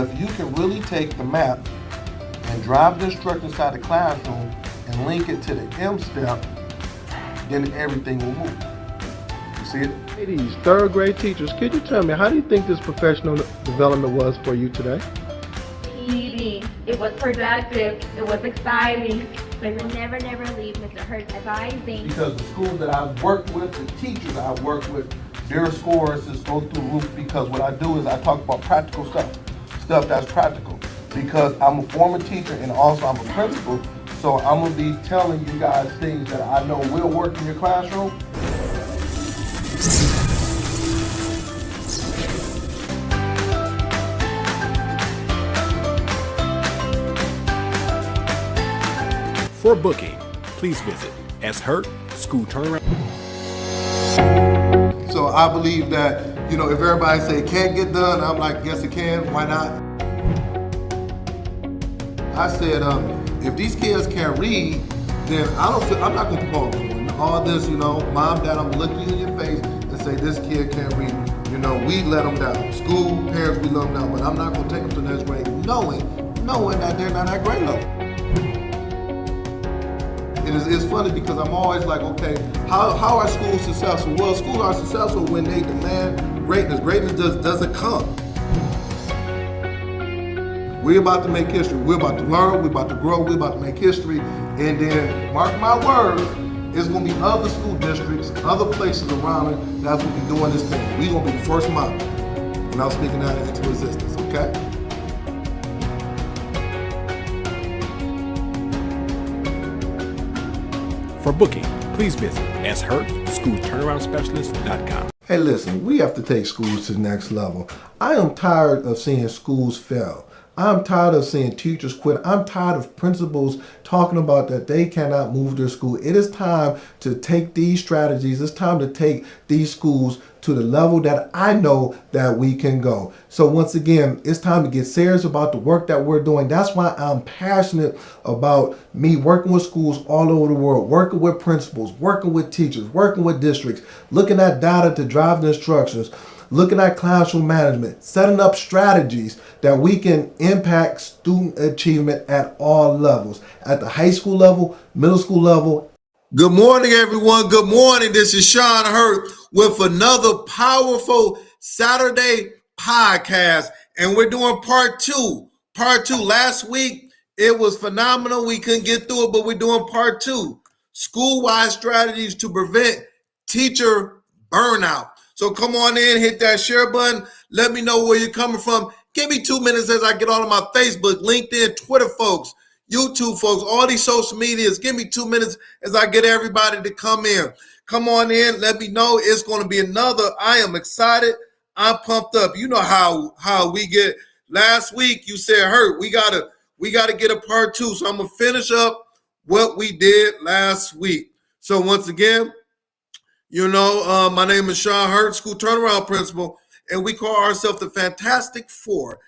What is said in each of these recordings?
if you can really take the map and drive the instructor inside the classroom and link it to the M step, then everything will move. You see it? Ladies, third grade teachers, could you tell me, how do you think this professional development was for you today? PD. It was productive. It was exciting. We will never leave Mr. Hurt's advising. Because the schools that I've worked with, the teachers I've worked with, their scores just go through the roof, because what I do is I talk about practical stuff that's practical. Because I'm a former teacher and also I'm a principal, so I'm gonna be telling you guys things that I know will work in your classroom. For booking, please visit Hurt School Turnaround. So I believe that, if everybody say it can't get done, I'm like, yes it can, why not? I said, if these kids can't read, then I'm not gonna promote them. All this, mom, dad, I'm gonna look you in your face and say this kid can't read. We let them down. School, parents, we let them down, but I'm not gonna take them to the next grade knowing that they're not at grade level. It's funny because I'm always like, okay, how are schools successful? Well, schools are successful when they demand greatness. Greatness doesn't come. We're about to make history. We're about to learn. We're about to grow. We're about to make history. And then, mark my words, it's going to be other school districts, other places around it that's going to be doing this thing. We're going to be the first model. And I'm speaking that into existence, okay? For booking, please visit SHurtSchoolTurnaroundSpecialist.com. Hey, listen, we have to take schools to the next level. I am tired of seeing schools fail. I'm tired of seeing teachers quit. I'm tired of principals talking about that they cannot move their school. It is time to take these strategies. It's time to take these schools to the level that I know that we can go. So once again, it's time to get serious about the work that we're doing. That's why I'm passionate about me working with schools all over the world, working with principals, working with teachers, working with districts, looking at data to drive the instructions, looking at classroom management, setting up strategies that we can impact student achievement at all levels, at the high school level, middle school level. Good morning, everyone. Good morning. This is Sean Hurt with another powerful Saturday podcast, and we're doing part two. Last week, it was phenomenal. We couldn't get through it, but we're doing part two. School-wide strategies to prevent teacher burnout. So come on in, hit that share button. Let me know where you're coming from. Give me 2 minutes as I get all of my Facebook, LinkedIn, Twitter folks, YouTube folks, all these social medias. Give me 2 minutes as I get everybody to come in. Come on in. Let me know. It's going to be another. I am excited. I'm pumped up. You know how we get. Last week you said, Hurt, we gotta get a part two. So I'm gonna finish up what we did last week. So once again, my name is Sean Hurt, School Turnaround Principal, and we call ourselves the Fantastic Four.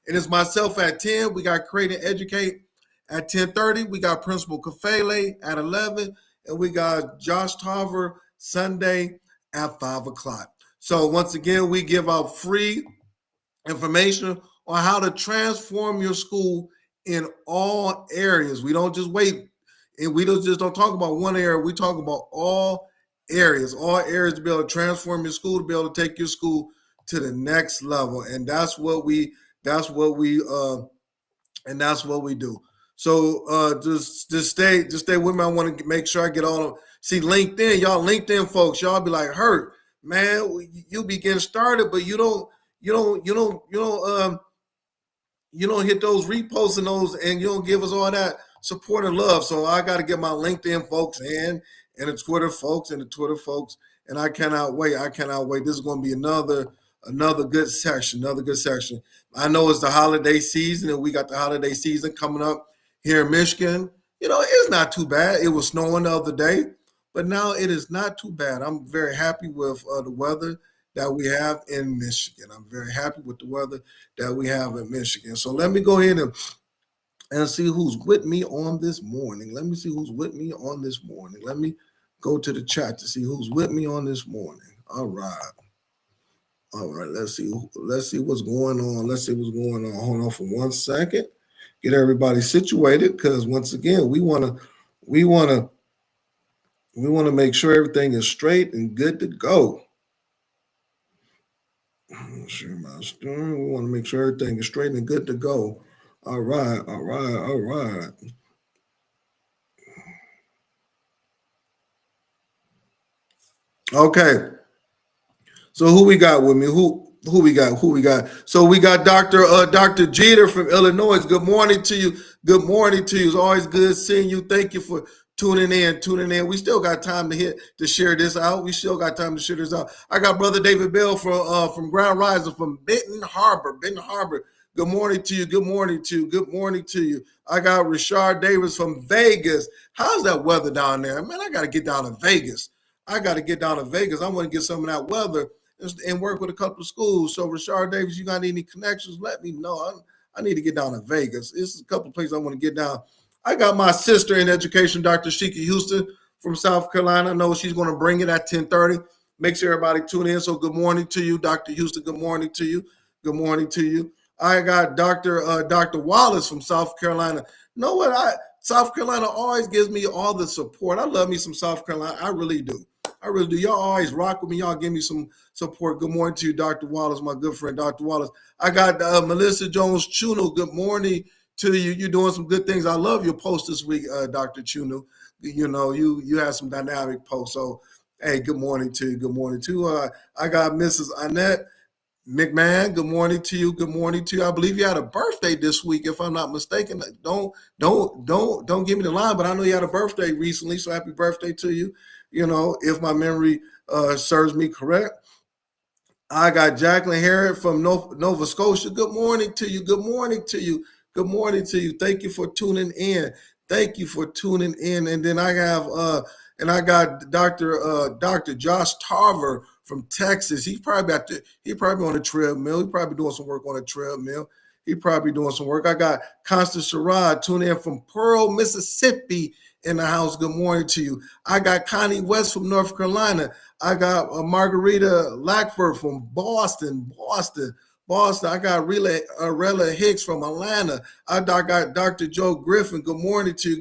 And it's myself at 10. We got Create and Educate at 10:30. We got Principal Kafele at 11. And we got Josh Tarver Sunday at 5 o'clock. So once again, we give out free information on how to transform your school in all areas. We don't just wait. And we don't talk about one area. We talk about all areas to be able to transform your school, to be able to take your school to the next level. And that's what we do. So just stay with me. I want to make sure I get all of. See, LinkedIn, y'all LinkedIn folks, y'all be like, Hurt, man, you be getting started, but you don't hit those reposts and those, and you don't give us all that support and love. So I got to get my LinkedIn folks and the Twitter folks, and I cannot wait. This is going to be another good section. I know it's the holiday season, and we got the holiday season coming up here in Michigan. It's not too bad. It was snowing the other day, but now it is not too bad. I'm very happy with the weather that we have in Michigan. So let me go ahead and see who's with me on this morning. Let me go to the chat to see who's with me on this morning. All right. All right, let's see what's going on. Hold on for 1 second. Get everybody situated, because once again, we want to make sure everything is straight and good to go. Share my screen. We want to make sure everything is straight and good to go. All right. Okay. So who we got with me? Who we got? So we got Dr. Jeter from Illinois. Good morning to you. Good morning to you. It's always good seeing you. Thank you for tuning in. We still got time to share this out. I got Brother David Bell from Ground Rising from Benton Harbor. Good morning to you. I got Rashard Davis from Vegas. How's that weather down there? Man, I got to get down to Vegas. I want to get some of that weather and work with a couple of schools. So, Rashard Davis, you got any connections? Let me know. I need to get down to Vegas. This is a couple of places I want to get down. I got my sister in education, Dr. Sheikah Houston from South Carolina. I know she's going to bring it at 10:30. Make sure everybody tune in. So, good morning to you, Dr. Houston. Good morning to you. I got Dr. Wallace from South Carolina. You know what? South Carolina always gives me all the support. I love me some South Carolina. I really do. Y'all always rock with me. Y'all give me some support. Good morning to you, Dr. Wallace, my good friend, Dr. Wallace. I got Melissa Jones Chuno. Good morning to you. You're doing some good things. I love your post this week, Dr. Chuno. You know, you had some dynamic posts. So, hey, good morning to you. I got Mrs. Annette McMahon. Good morning to you. I believe you had a birthday this week, if I'm not mistaken. Don't give me the line, but I know you had a birthday recently. So happy birthday to you. You know, if my memory serves me correct. I got Jacqueline Harrod from Nova Scotia. Good morning to you. Thank you for tuning in. And then I have I got Dr. Josh Tarver from Texas. He probably on a treadmill. He probably doing some work on a treadmill. I got Constance Sherrod tuning in from Pearl, Mississippi in the house. Good morning to you. I got Connie West from North Carolina. I got Margarita Lackford from Boston. I got Rella Hicks from Atlanta. I got Dr. Joe Griffin. Good morning to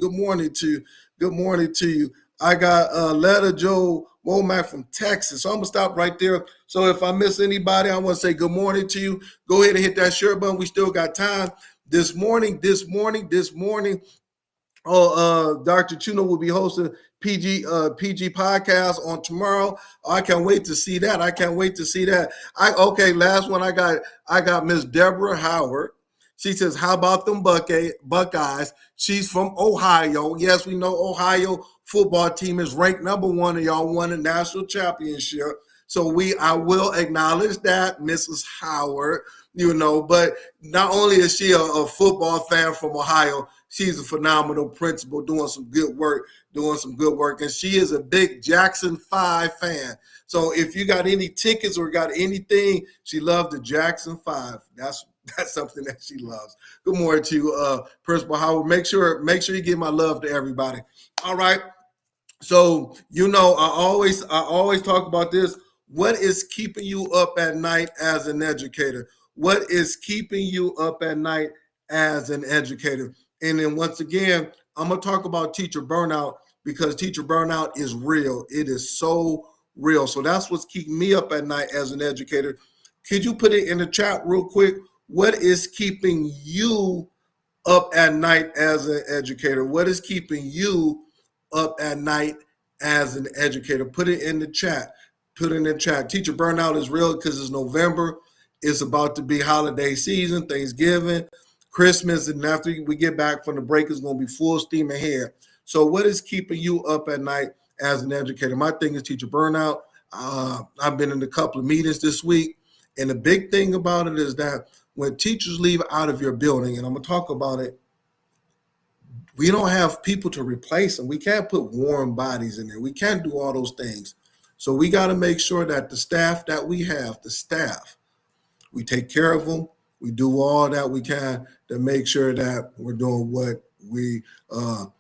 you. I got Letta Joe Womack from Texas. So I'm going to stop right there. So if I miss anybody, I want to say good morning to you. Go ahead and hit that share button. We still got time. This morning, Dr. Chuno will be hosting PG podcast on tomorrow. I can't wait to see that. Last one I got Miss Deborah Howard. She says, how about them Buckeyes? She's from Ohio. Yes, we know Ohio football team is ranked number 1 and y'all won a national championship. So I will acknowledge that, Mrs. Howard, you know, but not only is she a football fan from Ohio, she's a phenomenal principal doing some good work. And she is a big Jackson 5 fan. So if you got any tickets or got anything, she loved the Jackson 5. That's something that she loves. Good morning to you, Principal Howard. Make sure you give my love to everybody. All right. So, you know, I always talk about this. What is keeping you up at night as an educator? And then once again, I'm going to talk about teacher burnout, because teacher burnout is real. It is so real. So that's what's keeping me up at night as an educator. Could you put it in the chat real quick? What is keeping you up at night as an educator? What is keeping you up at night as an educator? Put it in the chat. Teacher burnout is real because it's November. It's about to be holiday season, Thanksgiving, Christmas, and after we get back from the break, it's going to be full steam ahead. So what is keeping you up at night as an educator? My thing is teacher burnout. I've been in a couple of meetings this week, and the big thing about it is that when teachers leave out of your building, and I'm going to talk about it, we don't have people to replace them. We can't put warm bodies in there. We can't do all those things. So we got to make sure that the staff that we have, we take care of them. We do all that we can to make sure that we're doing what we have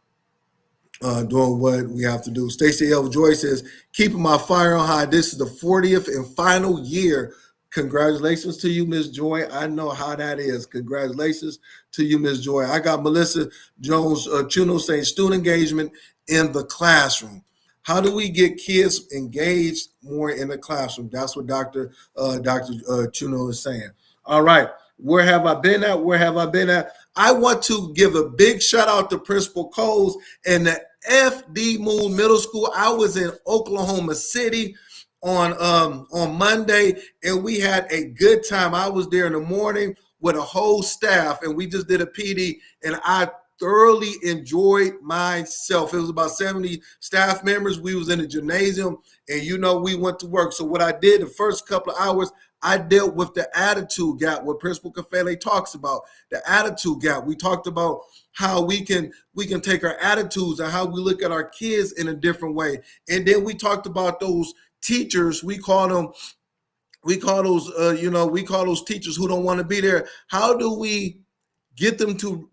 to do. Stacey L. Joy says, keeping my fire on high. This is the 40th and final year Congratulations to you, Miss Joy. I know how that is. Congratulations to you, Miss Joy. I got Melissa Jones Chuno saying student engagement in the classroom. How do we get kids engaged more in the classroom? That's what Dr. Chuno is saying. All right. Where have I been at? Where have I been at? I want to give a big shout out to Principal Coles and the FD Moon Middle School. I was in Oklahoma City on Monday, and we had a good time. I was there in the morning with a whole staff, and we just did a PD, and I thoroughly enjoyed myself. It was about 70 staff members. We was in the gymnasium, and we went to work. So what I did the first couple of hours, I dealt with the attitude gap, what Principal Kafele talks about, the attitude gap. We talked about how we can take our attitudes and how we look at our kids in a different way. And then we talked about those teachers, we call those teachers who don't want to be there. How do we get them to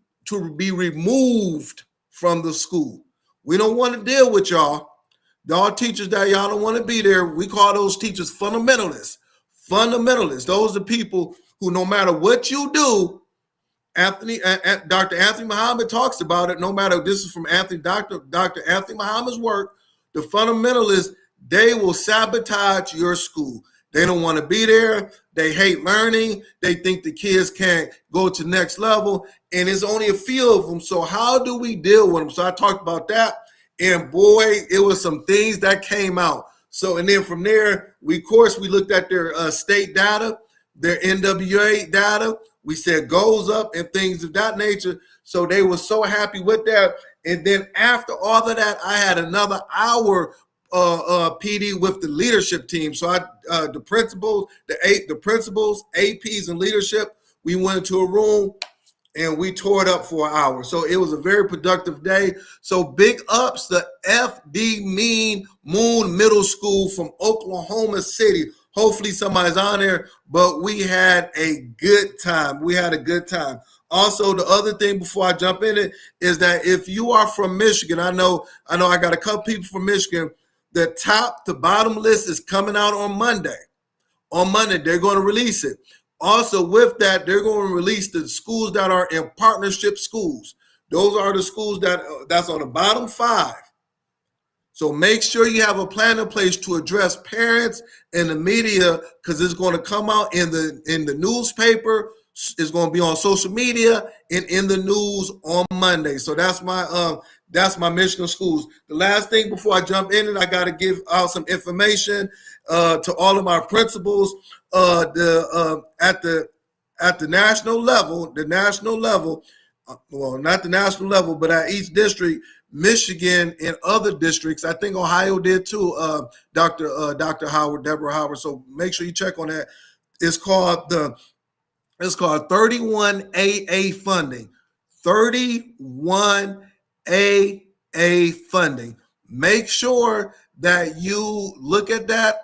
be removed from the school? We don't want to deal with y'all teachers that y'all don't want to be there. We call those teachers fundamentalists. Those are people who, no matter what you do, Dr. Anthony Muhammad talks about it. No matter, this is from Dr. Anthony Muhammad's work, the fundamentalists, they will sabotage your school. They don't want to be there. They hate learning. They think the kids can't go to the next level. And there's only a few of them. So how do we deal with them? So I talked about that. And boy, it was some things that came out. So, and then from there, we looked at their state data, their NWA data. We said goals up and things of that nature. So they were so happy with that. And then after all of that, I had another hour PD with the leadership team. So the principals, APs, and leadership, we went into a room and we tore it up for an hour. So it was a very productive day. So big ups to FD Moon Middle School from Oklahoma City. Hopefully somebody's on there, but we had a good time. Also, the other thing before I jump in it is that if you are from Michigan, I know I got a couple people from Michigan. The top to bottom list is coming out on Monday. On Monday, they're going to release it. Also, with that, they're going to release the schools that are in partnership schools. Those are the schools that's on the bottom 5. So make sure you have a plan in place to address parents and the media, because it's going to come out in the newspaper. It's going to be on social media and in the news on Monday. So that's my Michigan schools. The last thing before I jump in, and I got to give out some information to all of my principals. At the national level, well, not the national level, but at each district, Michigan and other districts, I think Ohio did too, Dr. Howard, Deborah Howard. So make sure you check on that. It's called 31AA funding. 31AA funding. Make sure that you look at that.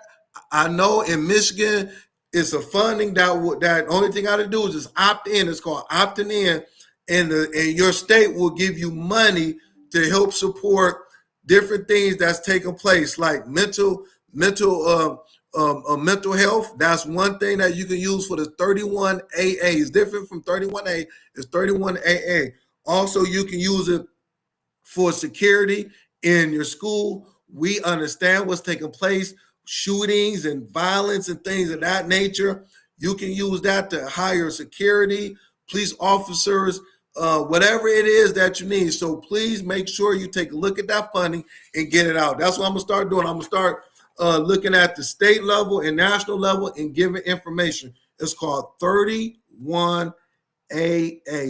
I know in Michigan, it's a funding that only thing I got to do is just opt in. It's called opting in, and your state will give you money to help support different things that's taking place, like mental health. That's one thing that you can use for the 31AA. It's different from 31A. It's 31AA. Also, you can use it for security in your school. We understand what's taking place, shootings and violence and things of that nature. You can use that to hire security, police officers, whatever it is that you need. So please make sure you take a look at that funding and get it out. That's what I'm going to start doing. I'm going to start looking at the state level and national level and giving information. It's called 31AA.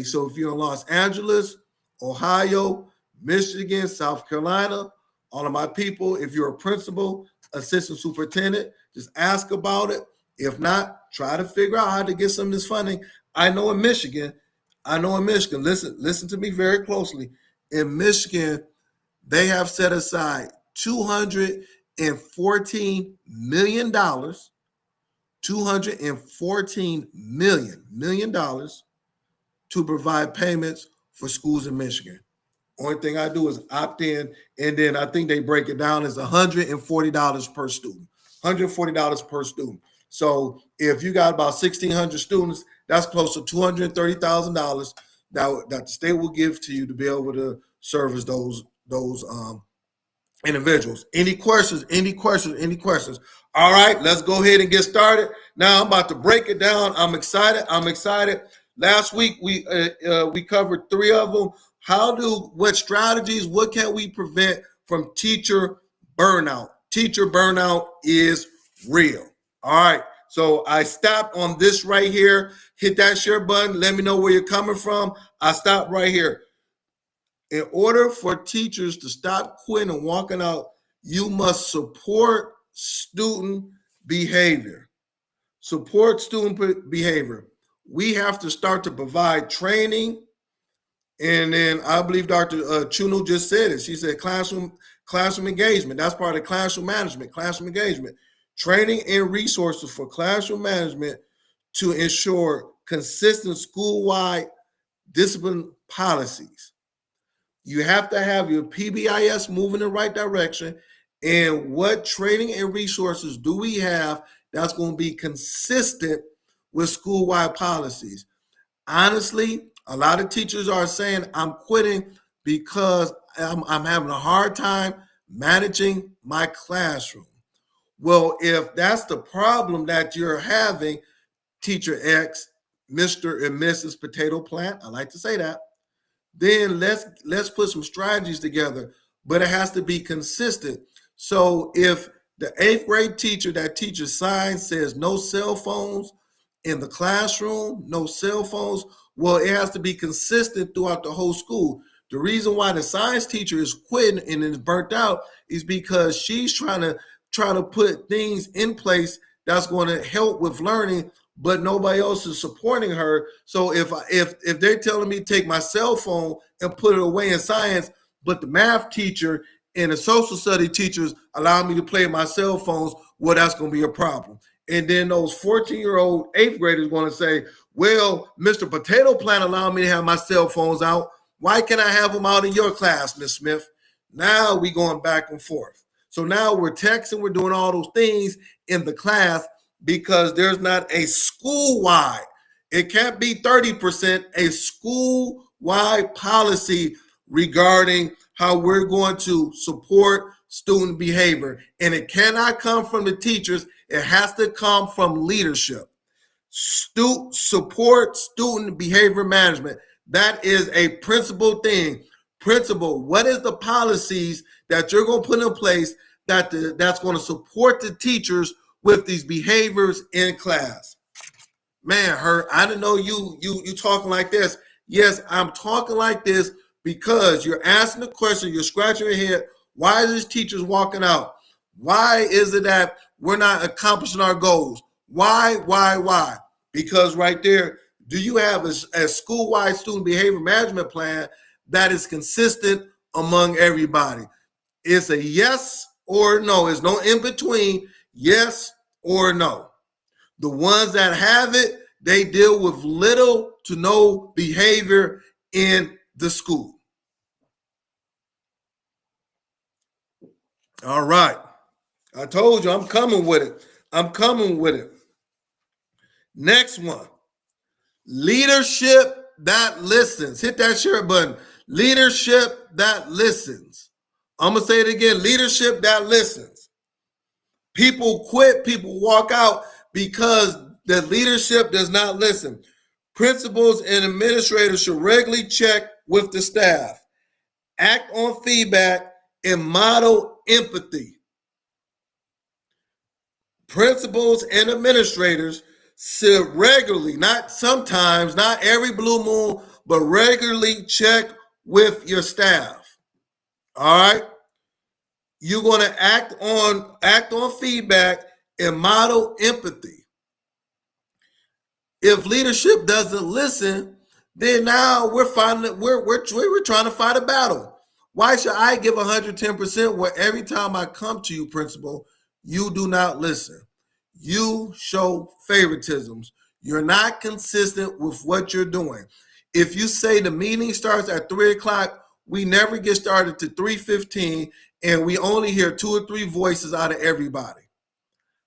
So if you're in Los Angeles, Ohio, Michigan, South Carolina, all of my people, if you're a principal, assistant superintendent, just ask about it. If not, try to figure out how to get some of this funding. I know in Michigan, listen to me very closely. In Michigan, they have set aside $214 million, $214 million to provide payments for schools in Michigan. Only thing I do is opt in, and then I think they break it down as $140 per student. $140 per student. So if you got about 1,600 students, that's close to $230,000 that the state will give to you to be able to service those individuals. Any questions? Any questions? Any questions? All right, let's go ahead and get started. Now I'm about to break it down. I'm excited. I'm excited. Last week we covered 3 of them. What strategies? What can we prevent from teacher burnout? Teacher burnout is real. All right. So I stopped on this right here. Hit that share button. Let me know where you're coming from. I stopped right here. In order for teachers to stop quitting and walking out, you must support student behavior. Support student behavior. We have to start to provide training. And then I believe Dr. Chuno just said it. She said classroom engagement. That's part of classroom management, classroom engagement. Training and resources for classroom management to ensure consistent school-wide discipline policies. You have to have your PBIS moving in the right direction. And what training and resources do we have that's going to be consistent with school-wide policies? Honestly, a lot of teachers are saying, I'm quitting because I'm having a hard time managing my classroom. Well, if that's the problem that you're having, Teacher X, Mr. and Mrs. Potato Plant, I like to say that, then let's put some strategies together, but it has to be consistent. So if the 8th grade teacher that teaches science says no cell phones in the classroom, no cell phones, well, it has to be consistent throughout the whole school. The reason why the science teacher is quitting and is burnt out is because she's trying to put things in place that's going to help with learning, but nobody else is supporting her. So if they're telling me to take my cell phone and put it away in science, but the math teacher and the social study teachers allow me to play my cell phones, well, that's going to be a problem. And then those 14-year-old 8th graders going to say, well, Mr. Potato Plant allowed me to have my cell phones out. Why can't I have them out in your class, Miss Smith? Now we going back and forth. So now we're texting, we're doing all those things in the class because there's not a school-wide. It can't be 30%, a school-wide policy regarding how we're going to support student behavior. And it cannot come from the teachers. It has to come from leadership. Support student behavior management. That is a principal thing. Principal, what is the policies that you're going to put in place that's going to support the teachers with these behaviors in class? Man, Hurt, I didn't know you talking like this. Yes, I'm talking like this because you're asking the question, you're scratching your head. Why is this teachers walking out? Why is it that we're not accomplishing our goals? Why? Because right there, do you have a school-wide student behavior management plan that is consistent among everybody? It's a yes or no. There's no in between, yes or no. The ones that have it, they deal with little to no behavior in the school. All right. I told you I'm coming with it. I'm coming with it. Next one. Leadership that listens. Hit that share button. Leadership that listens. I'm going to say it again. Leadership that listens. People quit, people walk out because the leadership does not listen. Principals and administrators should regularly check with the staff, act on feedback, and model empathy. Principals and administrators should regularly, not sometimes, not every blue moon, but regularly check with your staff. All right? You're going to act on feedback and model empathy. If leadership doesn't listen, then now we're trying to fight a battle. Why should I give 110% where every time I come to you, principal, you do not listen? You show favoritisms. You're not consistent with what you're doing. If you say the meeting starts at 3 o'clock, we never get started to 3:15, and we only hear 2 or 3 voices out of everybody.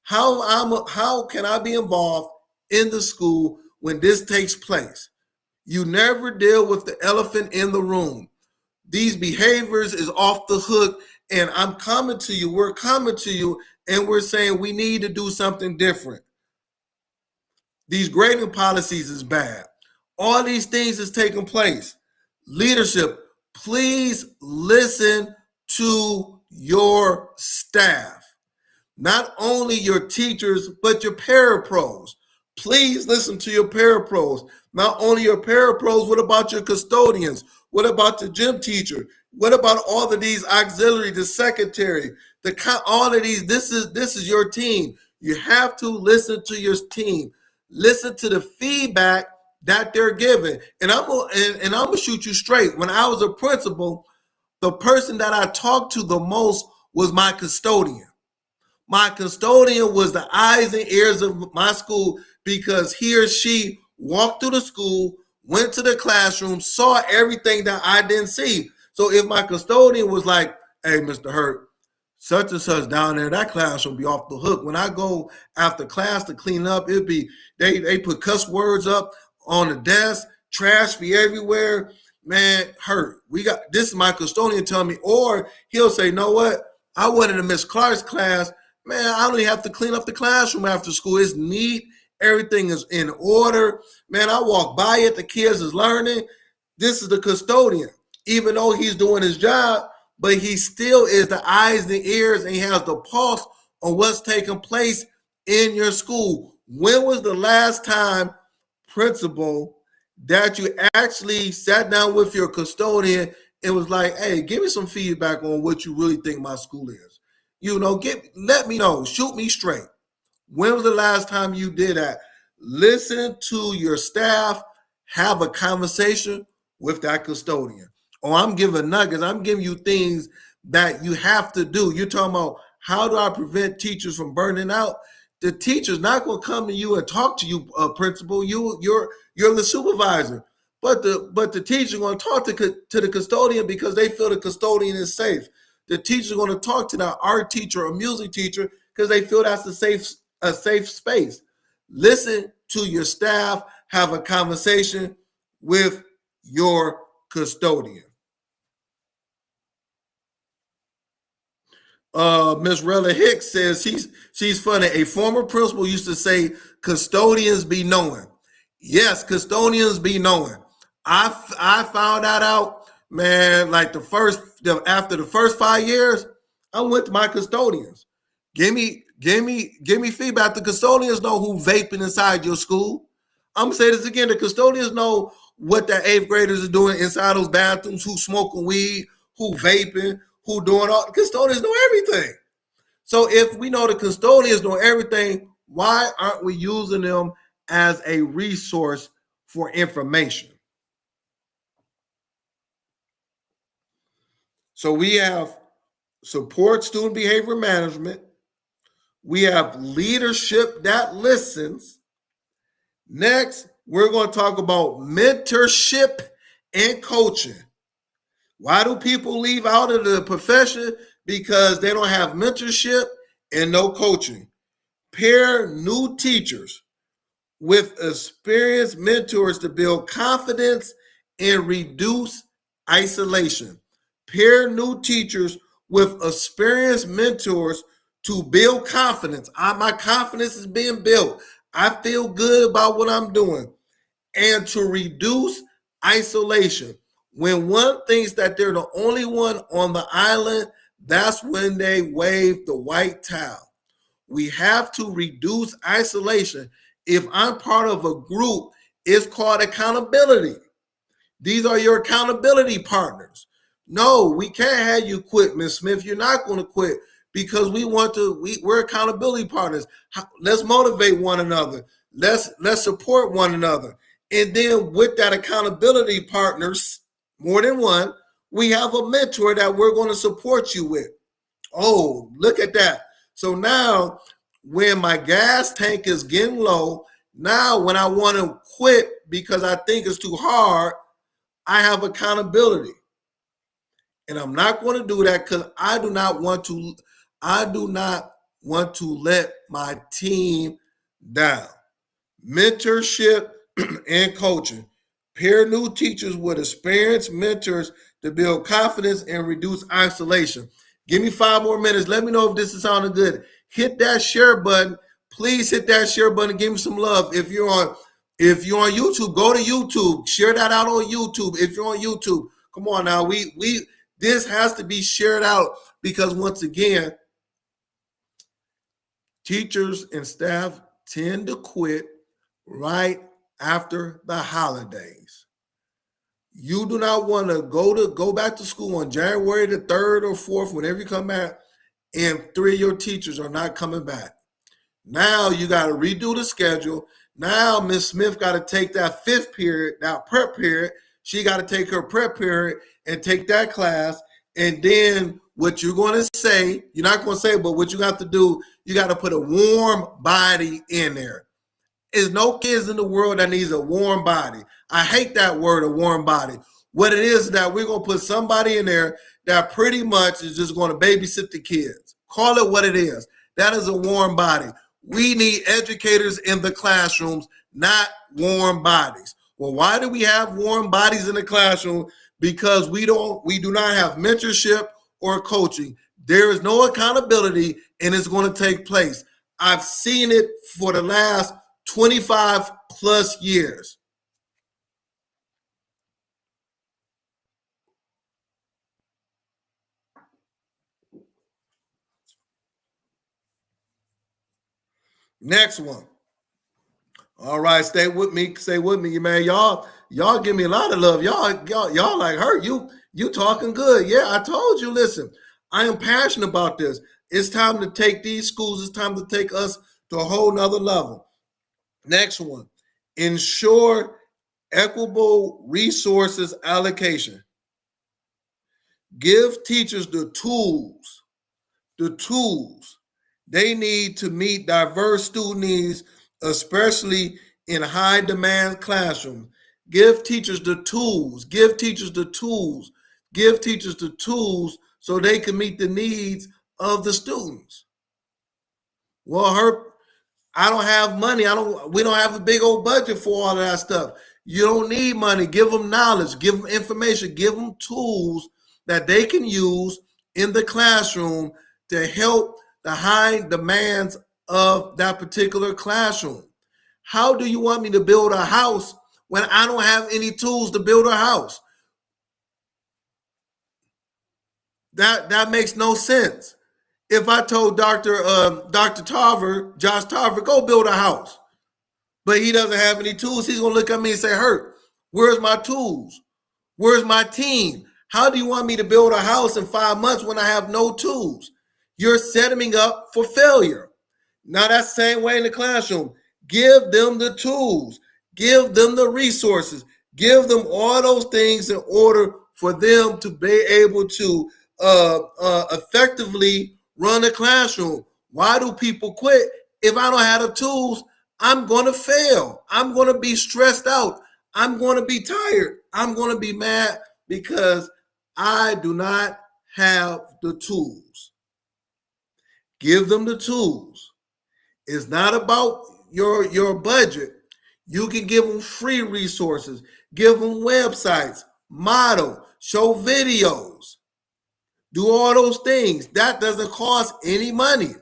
How can I be involved in the school when this takes place? You never deal with the elephant in the room. These behaviors is off the hook, and I'm coming to you. We're coming to you, and we're saying we need to do something different. These grading policies is bad. All these things is taking place. Leadership, please listen to your staff. Not only your teachers, but your parapros. Please listen to your parapros. Not only your parapros, what about your custodians? What about the gym teacher? What about all of these auxiliary, the secretary, all of these? This is your team. You have to listen to your team. Listen to the feedback that they're giving. And I'm gonna shoot you straight. When I was a principal, the person that I talked to the most was my custodian. My custodian was the eyes and ears of my school because he or she walked through the school, went to the classroom, saw everything that I didn't see. So if my custodian was like, hey, Mr. Hurt, such and such down there, that class will be off the hook. When I go after class to clean up, it'd be they put cuss words up on the desk, trash be everywhere. Man, Hurt, this is my custodian telling me, or he'll say, know what? I went into Miss Clark's class. Man, I don't even have to clean up the classroom after school. It's neat. Everything is in order. Man, I walk by it. The kids is learning. This is the custodian. Even though he's doing his job, but he still is the eyes and ears, and he has the pulse on what's taking place in your school. When was the last time, principal, that you actually sat down with your custodian and was like, hey, give me some feedback on what you really think my school is? Let me know. Shoot me straight. When was the last time you did that? Listen to your staff. Have a conversation with that custodian. Oh, I'm giving nuggets. I'm giving you things that you have to do. You're talking about how do I prevent teachers from burning out? The teacher's not going to come to you and talk to you, principal. You're the supervisor, but the teacher's going to talk to the custodian because they feel the custodian is safe. The teacher's going to talk to the art teacher or music teacher because they feel that's a safe space. Listen to your staff. Have a conversation with your custodian. Miss Rella Hicks says she's funny. A former principal used to say, custodians be knowing. Yes, custodians be knowing. I found that out, man, like after the first 5 years, I went to my custodians. Give me feedback. The custodians know who vaping inside your school. I'm gonna say this again. The custodians know what the 8th graders are doing inside those bathrooms, who smoking weed, who vaping, who doing all. The custodians know everything. So if we know the custodians know everything, why aren't we using them as a resource for information? So we have support student behavior management. We have leadership that listens. Next, we're going to talk about mentorship and coaching. Why do people leave out of the profession? Because they don't have mentorship and no coaching. Pair new teachers with experienced mentors to build confidence and reduce isolation. Pair new teachers with experienced mentors to build confidence. My confidence is being built. I feel good about what I'm doing. And to reduce isolation. When one thinks that they're the only one on the island, that's when they wave the white towel. We have to reduce isolation. If I'm part of a group, it's called accountability. These are your accountability partners. No, we can't have you quit, Ms. Smith. You're not going to quit because we're accountability partners. Let's motivate one another. Let's support one another. And then with that accountability partners, more than one, we have a mentor that we're going to support you with. Oh, look at that. So now when my gas tank is getting low, now when I want to quit because I think it's too hard, I have accountability. And I'm not going to do that because I do not want to let my team down. Mentorship and coaching. Pair new teachers with experienced mentors to build confidence and reduce isolation. Give me 5 more minutes. Let me know if this is sounding good. Hit that share button. Please hit that share button. Give me some love. If you're on YouTube, go to YouTube. Share that out on YouTube. If you're on YouTube, come on now. This has to be shared out because once again, teachers and staff tend to quit right after the holidays. You do not want to go back to school on January the 3rd or 4th, whenever you come back, and 3 of your teachers are not coming back. Now you got to redo the schedule. Now Miss Smith got to take that 5th period, that prep period. She got to take her prep period and take that class. And then what you're going to say, you're not going to say, but what you got to do, you got to put a warm body in there. There's no kids in the world that needs a warm body. I hate that word, a warm body. What it is that we're going to put somebody in there that pretty much is just going to babysit the kids. Call it what it is. That is a warm body. We need educators in the classrooms, not warm bodies. Well, why do we have warm bodies in the classroom? Because we do not have mentorship or coaching. There is no accountability, and it's going to take place. I've seen it for the last 25 plus years. Next one. All right, stay with me, man. Y'all give me a lot of love. Y'all like her. You talking good. Yeah, I told you, listen, I am passionate about this. It's time to take these schools, it's time to take us to a whole nother level. Next one, ensure equitable resources allocation. Give teachers the tools they need to meet diverse student needs, especially in high demand classrooms. Give teachers the tools so they can meet the needs of the students. Well, I don't have money. We don't have a big old budget for all of that stuff. You don't need money. Give them knowledge, give them information, give them tools that they can use in the classroom to help the high demands of that particular classroom. How do you want me to build a house when I don't have any tools to build a house? That makes no sense. If I told Dr. Josh Tarver, go build a house, but he doesn't have any tools, he's going to look at me and say, Hurt, where's my tools? Where's my team? How do you want me to build a house in 5 months when I have no tools? You're setting me up for failure. Now that's the same way in the classroom. Give them the tools. Give them the resources. Give them all those things in order for them to be able to effectively run a classroom. Why do people quit? If I don't have the tools, I'm going to fail. I'm going to be stressed out. I'm going to be tired. I'm going to be mad because I do not have the tools. Give them the tools. It's not about your budget. You can give them free resources, give them websites, model, show videos, do all those things. That doesn't cost any money.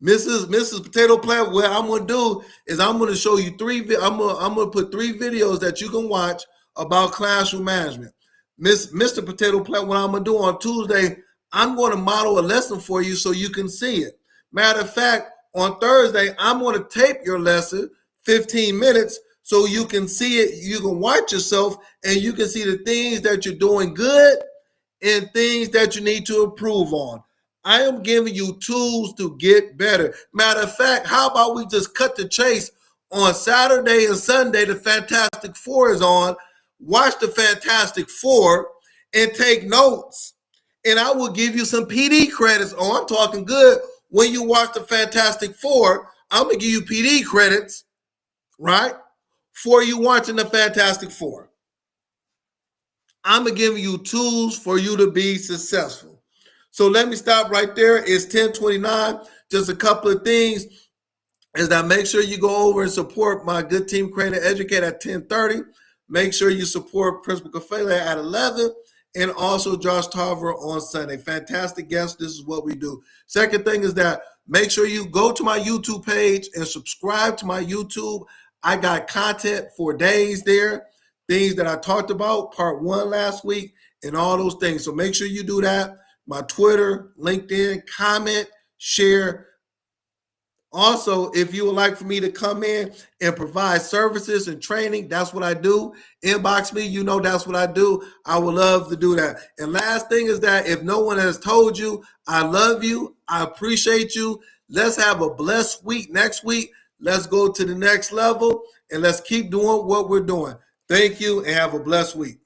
Mrs. Potato Plant, what I'm going to do is I'm going to show you I'm going to put 3 videos that you can watch about classroom management. Mr. Potato Plant, what I'm going to do on Tuesday, I'm going to model a lesson for you so you can see it. Matter of fact, on Thursday, I'm going to tape your lesson 15 minutes so you can see it. You can watch yourself and you can see the things that you're doing good and things that you need to improve on. I am giving you tools to get better. Matter of fact, how about we just cut the chase on Saturday and Sunday? The Fantastic Four is on. Watch the Fantastic Four and take notes. And I will give you some PD credits. Oh, I'm talking good. When you watch the Fantastic Four, I'm going to give you PD credits, right, for you watching the Fantastic Four. I'm going to give you tools for you to be successful. So let me stop right there. It's 10:29. just a couple of things is that make sure you go over and support my good team, Create and Educate at 10:30. Make sure you support Principal Kafele at 11, and also Josh Tarver on Sunday. Fantastic guests. This is what we do. Second thing is that make sure you go to my YouTube page and subscribe to my YouTube. I got content for days there, things that I talked about, part 1 last week, and all those things. So make sure you do that. My Twitter, LinkedIn, comment, share. Also, if you would like for me to come in and provide services and training, that's what I do. Inbox me, you know that's what I do. I would love to do that. And last thing is that if no one has told you, I love you, I appreciate you. Let's have a blessed week next week. Let's go to the next level and let's keep doing what we're doing. Thank you and have a blessed week.